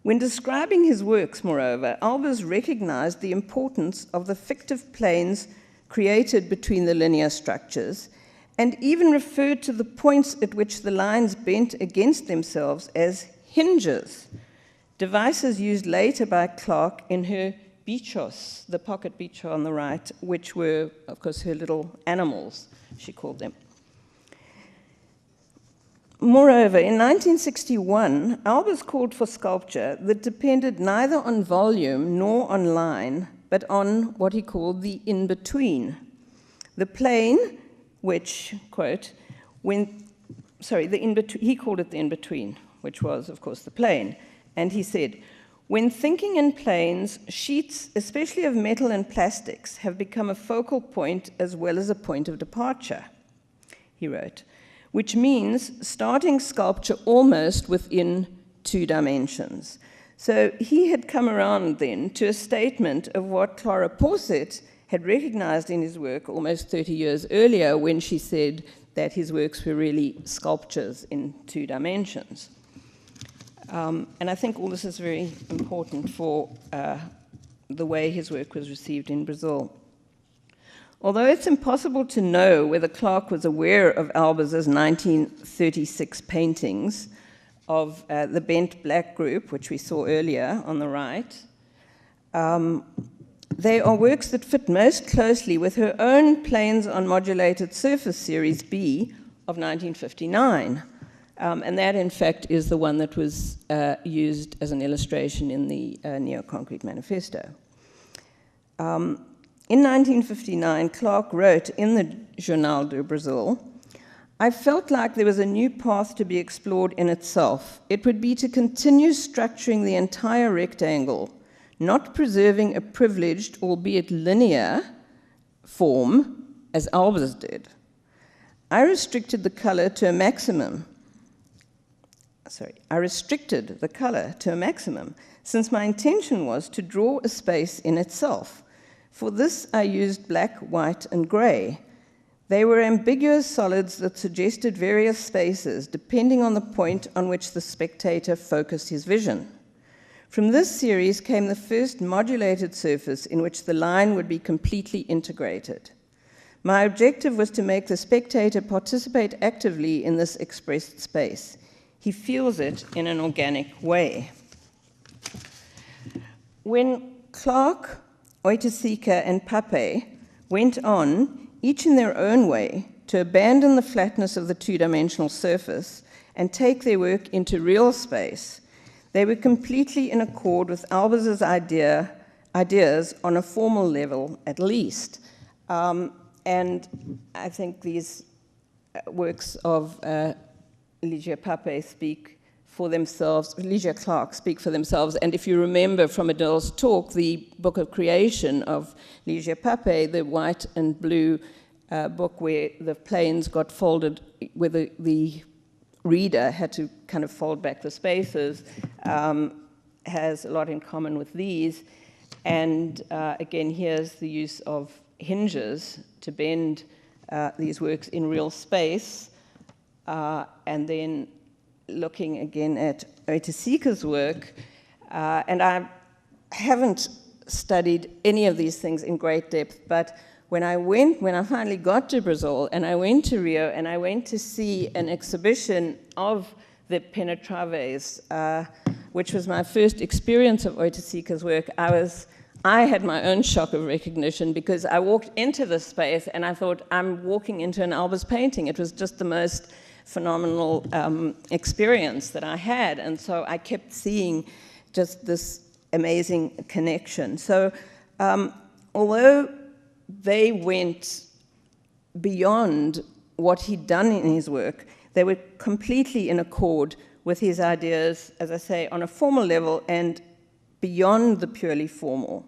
When describing his works, moreover, Albers recognized the importance of the fictive planes created between the linear structures, and even referred to the points at which the lines bent against themselves as hinges, devices used later by Clarke in her bichos, the pocket bicho on the right, which were, of course, her little animals, she called them. Moreover, in 1961, Albers called for sculpture that depended neither on volume nor on line, but on what he called the in-between. The plane, which, quote, he called it the in-between, which was, of course, the plane. And he said, when thinking in planes, sheets, especially of metal and plastics, have become a focal point as well as a point of departure, he wrote, which means starting sculpture almost within 2 dimensions. So he had come around then to a statement of what Clara Porset had recognized in his work almost 30 years earlier when she said that his works were really sculptures in 2 dimensions. And I think all this is very important for the way his work was received in Brazil. Although it's impossible to know whether Clarke was aware of Albers' 1936 paintings of the bent black group, which we saw earlier on the right, they are works that fit most closely with her own Planes on Modulated Surface Series B of 1959. And that, in fact, is the one that was used as an illustration in the Neo-Concrete Manifesto. In 1959, Clarke wrote in the Jornal do Brasil, I felt like there was a new path to be explored in itself. It would be to continue structuring the entire rectangle, not preserving a privileged, albeit linear, form, as Albers did. I restricted the color to a maximum. I restricted the color to a maximum, since my intention was to draw a space in itself. For this, I used black, white, and gray. They were ambiguous solids that suggested various spaces, depending on the point on which the spectator focused his vision. From this series came the first modulated surface in which the line would be completely integrated. My objective was to make the spectator participate actively in this expressed space. He feels it in an organic way. When Clarke, Oiticica, and Pape went on, each in their own way, to abandon the flatness of the 2-dimensional surface and take their work into real space, they were completely in accord with Albers' ideas on a formal level, at least. And I think these works of Lygia Pape speak for themselves, Lygia Clarke speak for themselves. And if you remember from Adele's talk, the Book of Creation of Lygia Pape, the white and blue book where the planes got folded, where the reader had to kind of fold back the spaces, has a lot in common with these. And again, here's the use of hinges to bend these works in real space. And then looking again at Oiticica's work, and I haven't studied any of these things in great depth, but when I finally got to Brazil, and I went to Rio, and I went to see an exhibition of the Penetraves, which was my first experience of Oiticica's work, I had my own shock of recognition because I walked into this space and I thought, I'm walking into an Albers painting. It was just the most phenomenal experience that I had. And so I kept seeing just this amazing connection. So although they went beyond what he'd done in his work, they were completely in accord with his ideas, as I say, on a formal level and beyond the purely formal.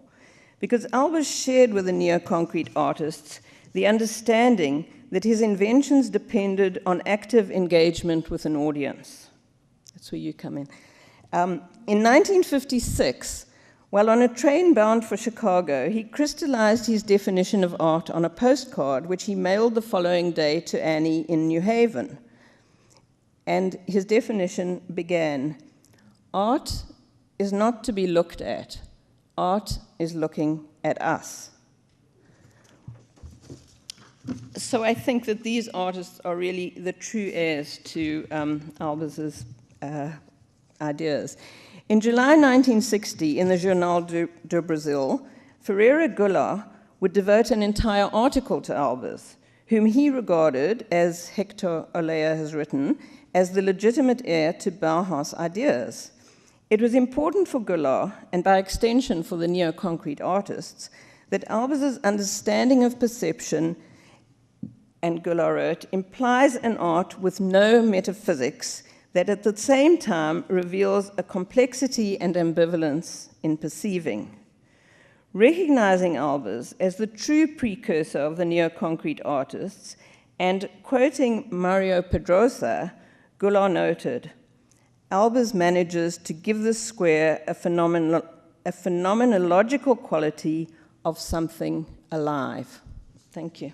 Because Albers shared with the neo-concrete artists the understanding that his inventions depended on active engagement with an audience. That's where you come in. In 1956, while on a train bound for Chicago, he crystallized his definition of art on a postcard, which he mailed the following day to Annie in New Haven. And his definition began, "Art is not to be looked at. Art is looking at us. So I think that these artists are really the true heirs to Albers's ideas. In July 1960, in the Jornal do Brasil, Ferreira Goulart would devote an entire article to Albers, whom he regarded, as Hector Olea has written, as the legitimate heir to Bauhaus ideas. It was important for Goulart, and by extension for the neo-concrete artists, that Albers's understanding of perception, and Goulart wrote, implies an art with no metaphysics that at the same time reveals a complexity and ambivalence in perceiving. Recognizing Albers as the true precursor of the neo-concrete artists, and quoting Mario Pedrosa, Goulart noted, Albers manages to give the square a phenomenological quality of something alive. Thank you.